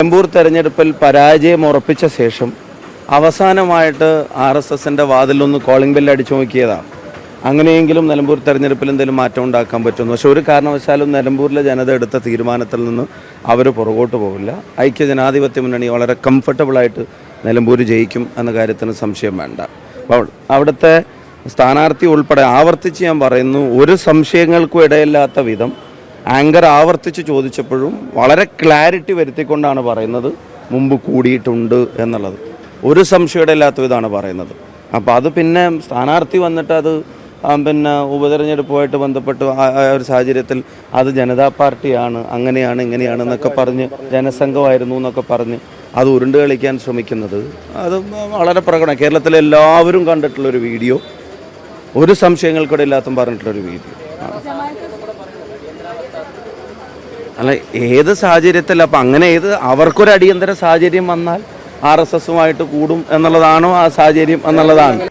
നിലമ്പൂർ തെരഞ്ഞെടുപ്പിൽ പരാജയം ഉറപ്പിച്ച ശേഷം അവസാനമായിട്ട് RSSന്റെ വാതിലൊന്ന് കോളിംഗ് ബെല്ല് അടിച്ചു നോക്കിയതാണ്. അങ്ങനെയെങ്കിലും നിലമ്പൂർ തെരഞ്ഞെടുപ്പിൽ എന്തെങ്കിലും മാറ്റം ഉണ്ടാക്കാൻ പറ്റുമെന്ന്. പക്ഷെ ഒരു കാരണവശാലും നിലമ്പൂരിലെ ജനത എടുത്ത തീരുമാനത്തിൽ നിന്ന് അവർ പുറകോട്ട് പോകില്ല. ഐക്യ ജനാധിപത്യ മുന്നണി വളരെ കംഫർട്ടബിളായിട്ട് നിലമ്പൂർ ജയിക്കും എന്ന കാര്യത്തിന് സംശയം വേണ്ട. അപ്പോൾ അവിടുത്തെ സ്ഥാനാർത്ഥി ഉൾപ്പെടെ ആവർത്തിച്ച് ഞാൻ പറയുന്നു, ഒരു സംശയങ്ങൾക്കും ഇടയില്ലാത്ത വിധം ആങ്കർ ആവർത്തിച്ച് ചോദിച്ചപ്പോഴും വളരെ ക്ലാരിറ്റി വരുത്തിക്കൊണ്ടാണ് പറയുന്നത് മുമ്പ് കൂടിയിട്ടുണ്ട് എന്നുള്ളത്. ഒരു സംശയം ഇല്ലാത്ത വിധമാണ് പറയുന്നത്. അപ്പോൾ അത് പിന്നെ സ്ഥാനാർത്ഥി വന്നിട്ട് അത് പിന്നെ ഉപതെരഞ്ഞെടുപ്പുമായിട്ട് ബന്ധപ്പെട്ട് ഒരു സാഹചര്യത്തിൽ അത് ജനതാ പാർട്ടിയാണ്, അങ്ങനെയാണ് ഇങ്ങനെയാണ് എന്നൊക്കെ പറഞ്ഞ് ജനസംഘമായിരുന്നു എന്നൊക്കെ പറഞ്ഞ് അത് ഉരുണ്ട് കളിക്കാൻ ശ്രമിക്കുന്നത് അത് വളരെ പ്രകടനം. കേരളത്തിലെ എല്ലാവരും കണ്ടിട്ടുള്ളൊരു വീഡിയോ, ഒരു സംശയങ്ങൾക്കൂടെ ഇല്ലാത്ത പറഞ്ഞിട്ടുള്ളൊരു വീഡിയോ. അല്ല, ഏത് സാഹചര്യത്തിൽ അപ്പം അങ്ങനെ അവർക്കൊരു അടിയന്തര സാഹചര്യം വന്നാൽ RSSുമായിട്ട് കൂടും എന്നുള്ളതാണോ ആ സാഹചര്യം എന്നുള്ളതാണ്.